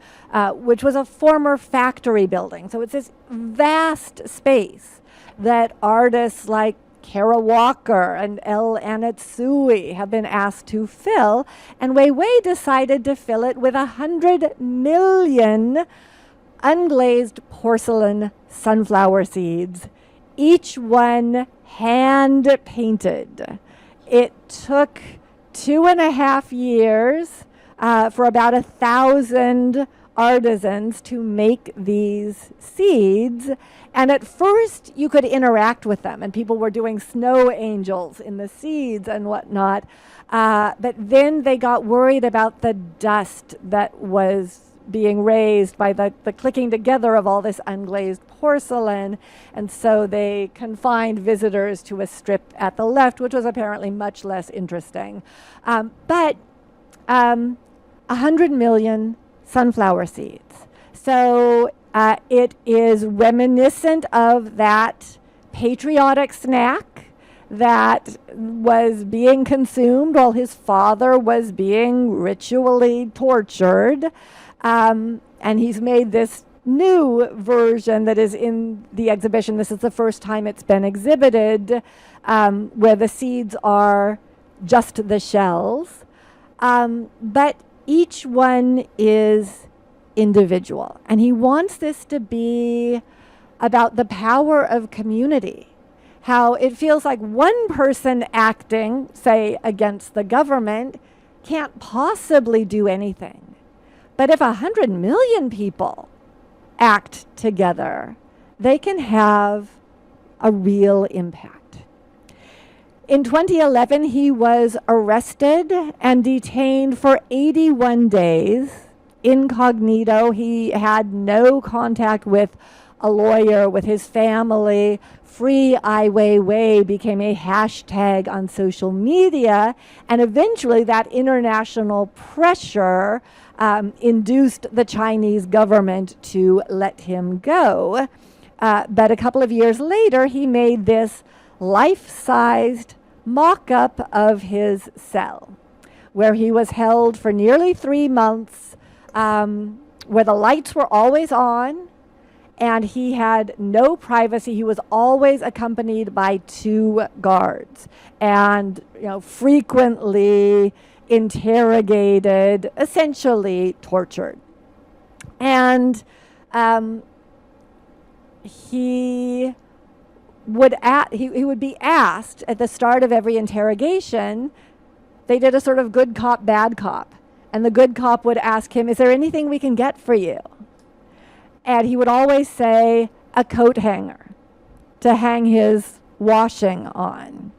which was a former factory building. So it's this vast space that artists like Kara Walker and El Anatsui have been asked to fill, and Weiwei decided to fill it with 100 million unglazed porcelain sunflower seeds, each one hand painted. It took 2.5 years for about 1,000 artisans to make these seeds. And at first you could interact with them, and people were doing snow angels in the seeds and whatnot. But then they got worried about the dust that was being raised by the clicking together of all this unglazed porcelain. And so they confined visitors to a strip at the left, which was apparently much less interesting. But 100 million sunflower seeds. So it is reminiscent of that patriotic snack that was being consumed while his father was being ritually tortured. And he's made this new version that is in the exhibition. This is the first time it's been exhibited, where the seeds are just the shells. But each one is individual. And he wants this to be about the power of community. How it feels like one person acting, say, against the government, can't possibly do anything. But if 100 million people act together, they can have a real impact. In 2011, he was arrested and detained for 81 days, incognito. He had no contact with a lawyer, with his family. Free Ai Weiwei became a hashtag on social media, and eventually that international pressure induced the Chinese government to let him go. But a couple of years later, he made this life-sized mock-up of his cell, where he was held for nearly 3 months, where the lights were always on, and he had no privacy. He was always accompanied by 2 guards, and frequently interrogated, essentially tortured. And he would be asked at the start of every interrogation. They did a sort of good cop, bad cop. And the good cop would ask him, "Is there anything we can get for you?" And he would always say, "A coat hanger to hang his washing on."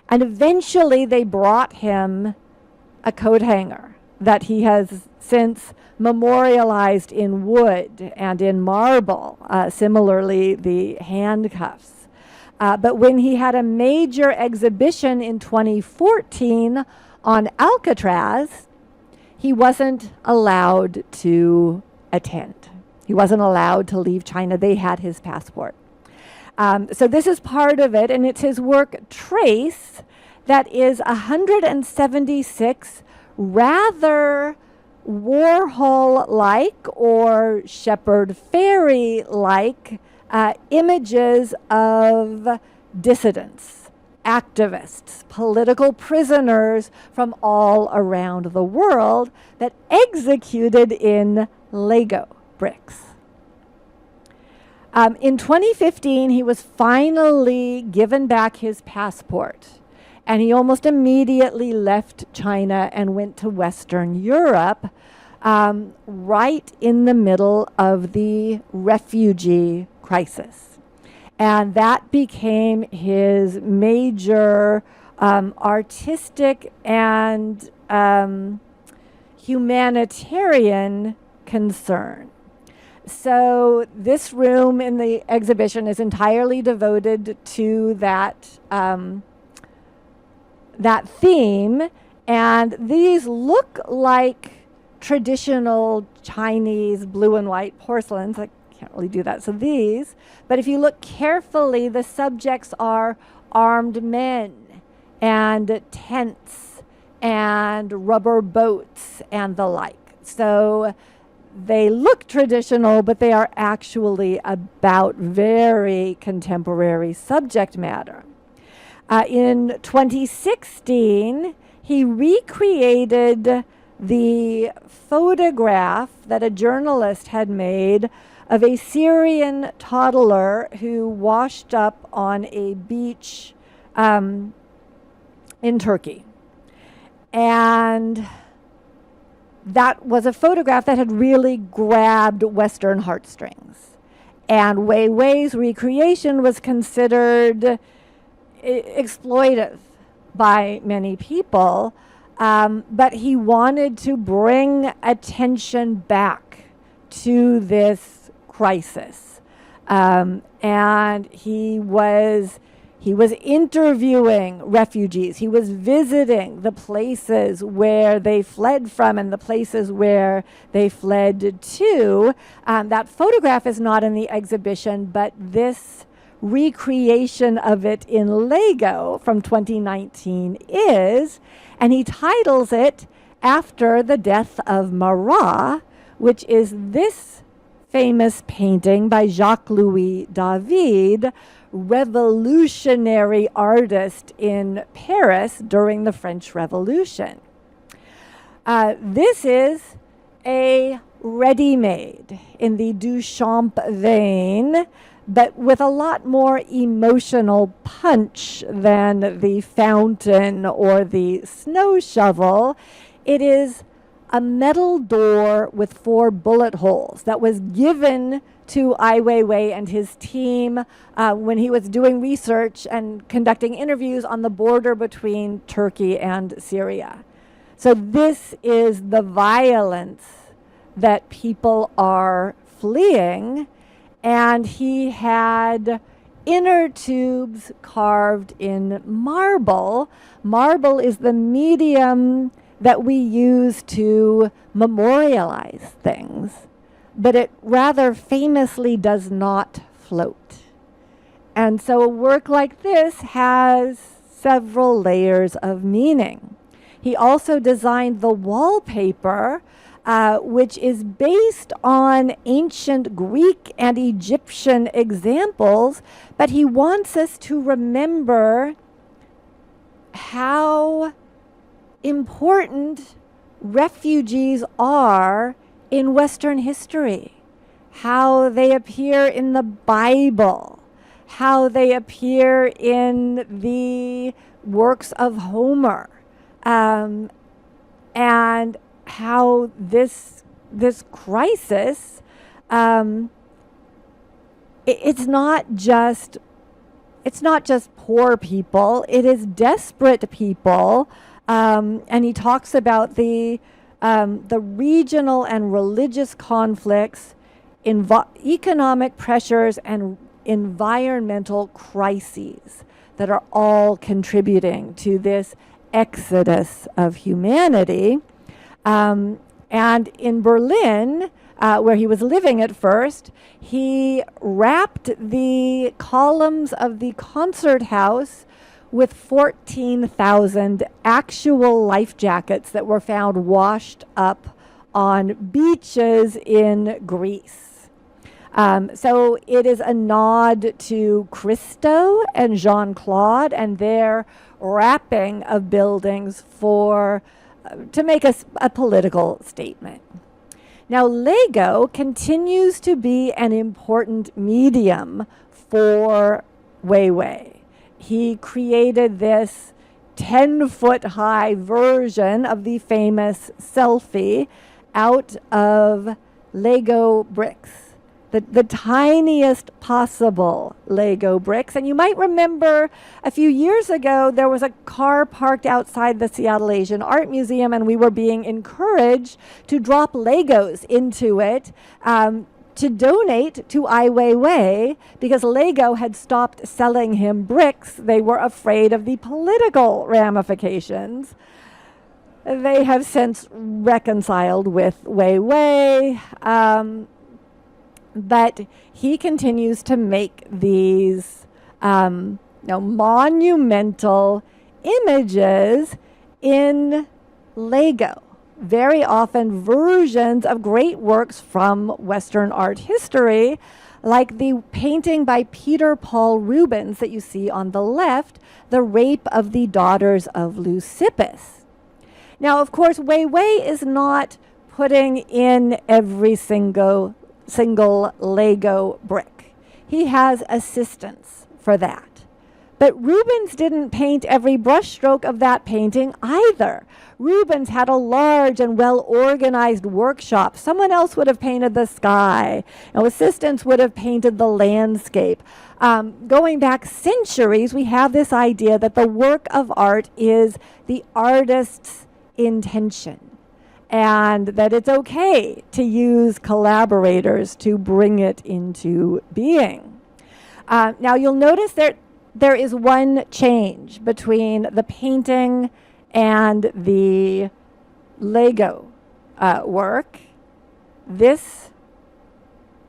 And eventually they brought him a coat hanger that he has since memorialized in wood and in marble, similarly the handcuffs. But when he had a major exhibition in 2014 on Alcatraz, he wasn't allowed to attend. He wasn't allowed to leave China. They had his passport. So this is part of it, and it's his work Trace that is 176 rather Warhol-like or Shepard Fairey-like images of dissidents, activists, political prisoners from all around the world that executed in Lego bricks. In 2015, he was finally given back his passport, and he almost immediately left China and went to Western Europe, right in the middle of the refugee crisis. And that became his major artistic and humanitarian concern. So this room in the exhibition is entirely devoted to that that theme, and these look like traditional Chinese blue and white porcelains. I can't really do that. So these, but if you look carefully, the subjects are armed men and tents and rubber boats and the like. So they look traditional, but they are actually about very contemporary subject matter. In 2016, he recreated the photograph that a journalist had made of a Syrian toddler who washed up on a beach in Turkey. And that was a photograph that had really grabbed Western heartstrings. And Weiwei's recreation was considered exploitive by many people, but he wanted to bring attention back to this crisis. And he was interviewing refugees. He was visiting the places where they fled from and the places where they fled to. That photograph is not in the exhibition, but this recreation of it in Lego from 2019 is, and he titles it after the death of Marat, which is this famous painting by Jacques-Louis David, revolutionary artist in Paris during the French Revolution. This is a ready-made in the Duchamp vein, but with a lot more emotional punch than the fountain or the snow shovel. It is a metal door with 4 bullet holes that was given to Ai Weiwei and his team when he was doing research and conducting interviews on the border between Turkey and Syria. So this is the violence that people are fleeing, and he had inner tubes carved in marble. Marble is the medium that we use to memorialize things, but it rather famously does not float. And so a work like this has several layers of meaning. He also designed the wallpaper, which is based on ancient Greek and Egyptian examples, but he wants us to remember how important refugees are in Western history, how they appear in the Bible, how they appear in the works of Homer, and how this crisis, it's not just poor people, it is desperate people. And he talks about the regional and religious conflicts, economic pressures, and environmental crises that are all contributing to this exodus of humanity. And in Berlin, where he was living at first, he wrapped the columns of the concert house with 14,000 actual life jackets that were found washed up on beaches in Greece. So it is a nod to Christo and Jean-Claude and their wrapping of buildings to make a political statement. Now, Lego continues to be an important medium for Weiwei. He created this 10-foot-high version of the famous selfie out of Lego bricks. the tiniest possible Lego bricks. And you might remember a few years ago, there was a car parked outside the Seattle Asian Art Museum, and we were being encouraged to drop Legos into it to donate to Ai Weiwei, because Lego had stopped selling him bricks. They were afraid of the political ramifications. They have since reconciled with Weiwei. But he continues to make these monumental images in Lego, very often versions of great works from Western art history, like the painting by Peter Paul Rubens that you see on the left, The Rape of the Daughters of Leucippus. Now, of course, Weiwei is not putting in every single Lego brick. He has assistants for that. But Rubens didn't paint every brushstroke of that painting either. Rubens had a large and well-organized workshop. Someone else would have painted the sky. Assistants would have painted the landscape. Going back centuries, we have this idea that the work of art is the artist's intention, and that it's okay to use collaborators to bring it into being. Now you'll notice there is one change between the painting and the Lego work. This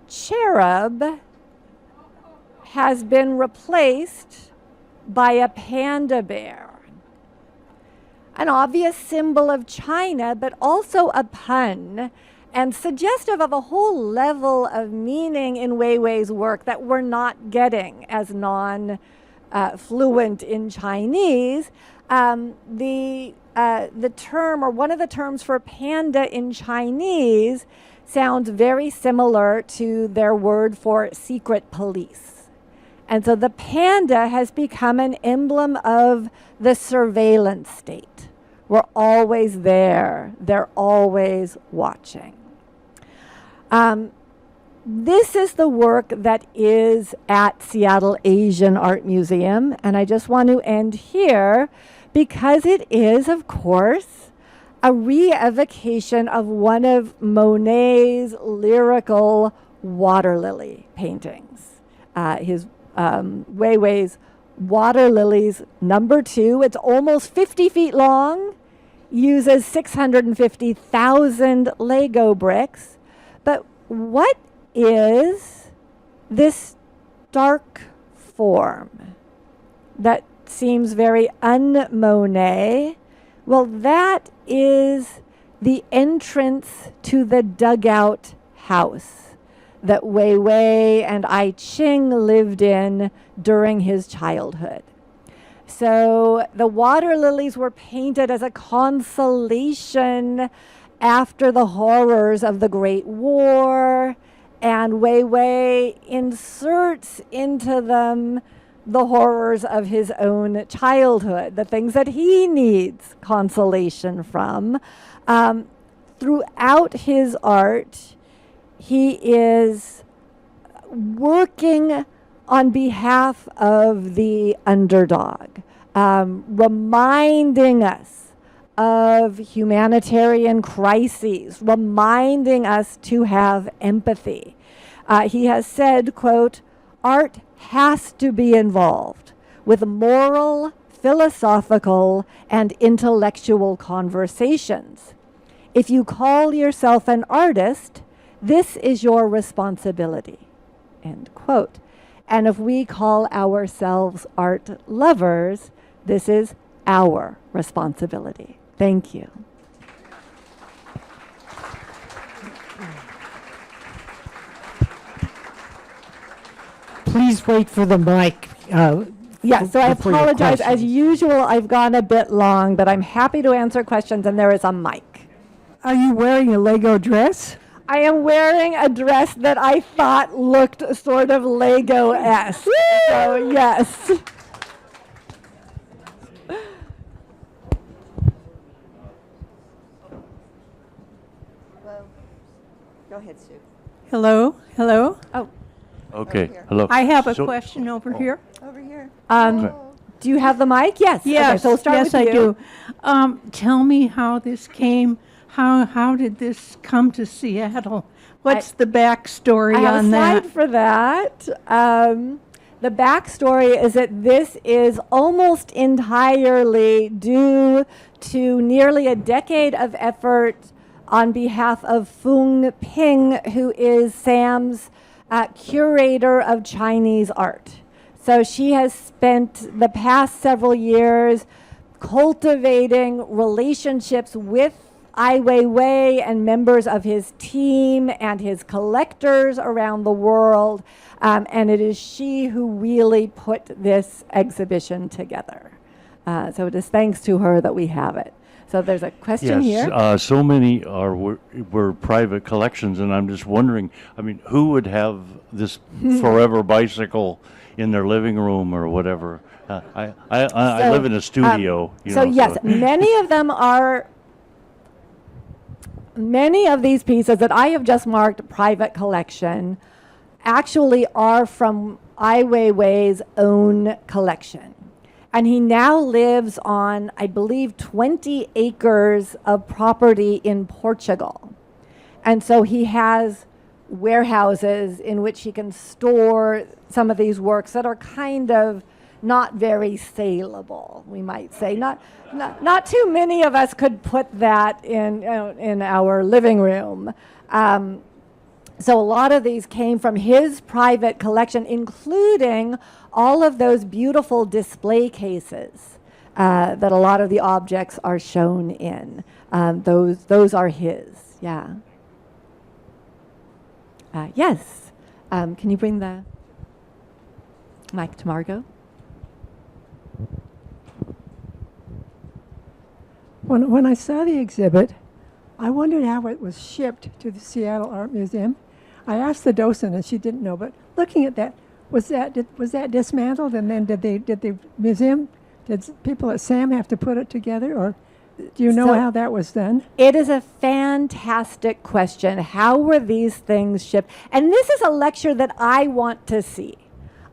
cherub has been replaced by a panda bear. An obvious symbol of China, but also a pun, and suggestive of a whole level of meaning in Weiwei's work that we're not getting as non-fluent in Chinese. The term, or one of the terms for panda in Chinese, sounds very similar to their word for secret police. And so the panda has become an emblem of the surveillance state. We're always there. They're always watching. This is the work that is at Seattle Asian Art Museum. And I just want to end here because it is, of course, a re-evocation of one of Monet's lyrical water lily paintings. His Weiwei's Water Lilies #2. It's almost 50 feet long, uses 650,000 Lego bricks. But what is this dark form that seems very un-Monet? Well, that is the entrance to the dugout house that Weiwei and I Ching lived in during his childhood. So the water lilies were painted as a consolation after the horrors of the Great War, and Weiwei inserts into them the horrors of his own childhood, the things that he needs consolation from. Throughout his art, he is working on behalf of the underdog, reminding us of humanitarian crises, reminding us to have empathy. He has said, quote, "Art has to be involved with moral, philosophical, and intellectual conversations. If you call yourself an artist, this is your responsibility," end quote. And if we call ourselves art lovers, this is our responsibility. Thank you. Please wait for the mic. Yeah, so I before your apologize. As questions. usual, I've gone a bit long, but I'm happy to answer questions, and there is a mic. Are you wearing a Lego dress? I am wearing a dress that I thought looked sort of Lego-esque. So, yes. Well, go ahead, Sue. Hello, hello. Oh, Okay, hello. I have a So- question over here. Over here. do you have the mic? Yes. Okay, Yes, so we'll start yes, with I you. do. Tell me how this came. How did this come to Seattle? What's the backstory I have a on slide that? for that. The backstory is that this is almost entirely due to nearly a decade of effort on behalf of Fung Ping, who is Sam's curator of Chinese art. So she has spent the past several years cultivating relationships with Ai Weiwei and members of his team and his collectors around the world. And it is she who really put this exhibition together. So it is thanks to her that we have it. So there's a question here. So many were private collections, and I'm just wondering, I mean, who would have this forever bicycle in their living room or whatever? I So, live in a studio, So yes, many of these pieces that I have just marked private collection actually are from Ai Weiwei's own collection. And he now lives on, I believe, 20 acres of property in Portugal. And so he has warehouses in which he can store some of these works that are kind of not very saleable, we might say. Not too many of us could put that in our living room. So a lot of these came from his private collection, including all of those beautiful display cases that a lot of the objects are shown in. Those are his, yeah. Yes. Can you bring the mic to Margot? When I saw the exhibit, I wondered how it was shipped to the Seattle Art Museum. I asked the docent, and she didn't know. But looking at that, was that dismantled, and then did the museum, did people at SAM have to put it together, or do you know So- how that was done? It is a fantastic question. How were these things shipped? And this is a lecture that I want to see.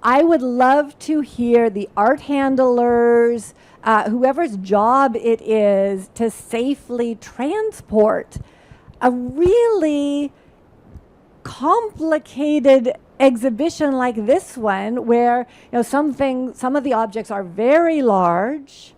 I would love to hear the art handlers, whoever's job it is to safely transport a really complicated exhibition like this one, where some of the objects are very large.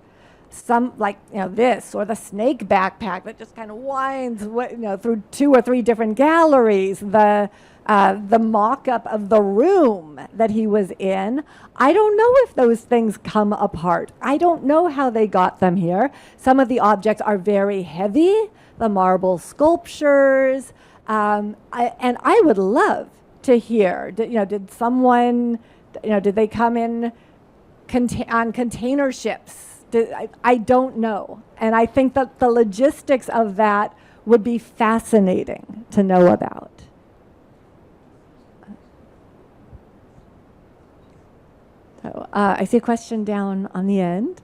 Some, like this, or the snake backpack that just kind of winds through 2 or 3 different galleries. The mock-up of the room that he was in. I don't know if those things come apart. I don't know how they got them here. Some of the objects are very heavy, the marble sculptures, and I would love to hear. Did someone, did they come in on container ships? I don't know. And I think that the logistics of that would be fascinating to know about. So I see a question down on the end.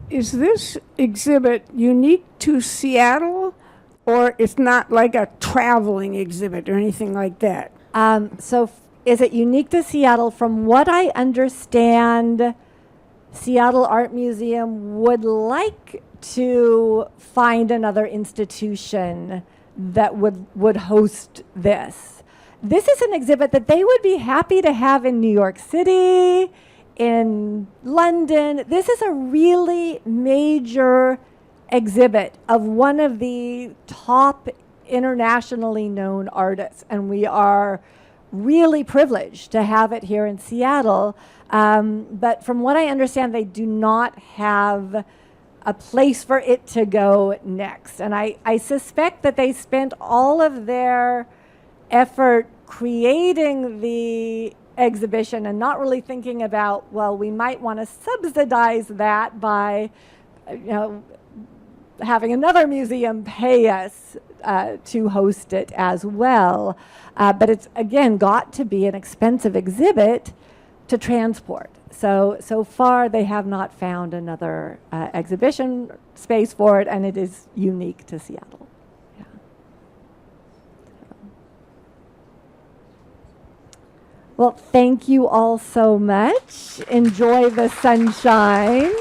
Is this exhibit unique to Seattle, or it's not like a traveling exhibit or anything like that? Is it unique to Seattle? From what I understand, Seattle Art Museum would like to find another institution that would host this. This is an exhibit that they would be happy to have in New York City, in London. This is a really major exhibit of one of the top internationally known artists, and we are really privileged to have it here in Seattle. But from what I understand, they do not have a place for it to go next. And I suspect that they spent all of their effort creating the exhibition and not really thinking about, well, we might want to subsidize that by having another museum pay us to host it as well. But it's, again, got to be an expensive exhibit to transport. So far, they have not found another exhibition space for it, and it is unique to Seattle. Yeah. Well, thank you all so much. Enjoy the sunshine.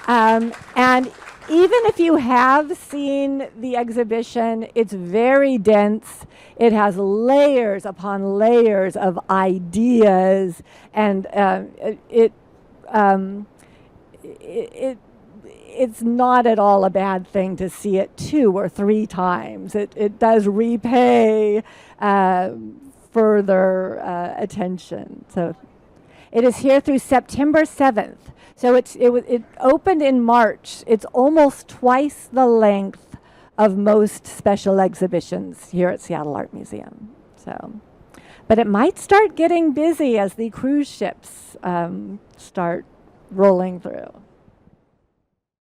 And even if you have seen the exhibition, it's very dense. It has layers upon layers of ideas, and it's not at all a bad thing to see it 2 or 3 times. It does repay further attention. So it is here through September 7th. So it opened in March. It's almost twice the length of most special exhibitions here at Seattle Art Museum. So, but it might start getting busy as the cruise ships start rolling through.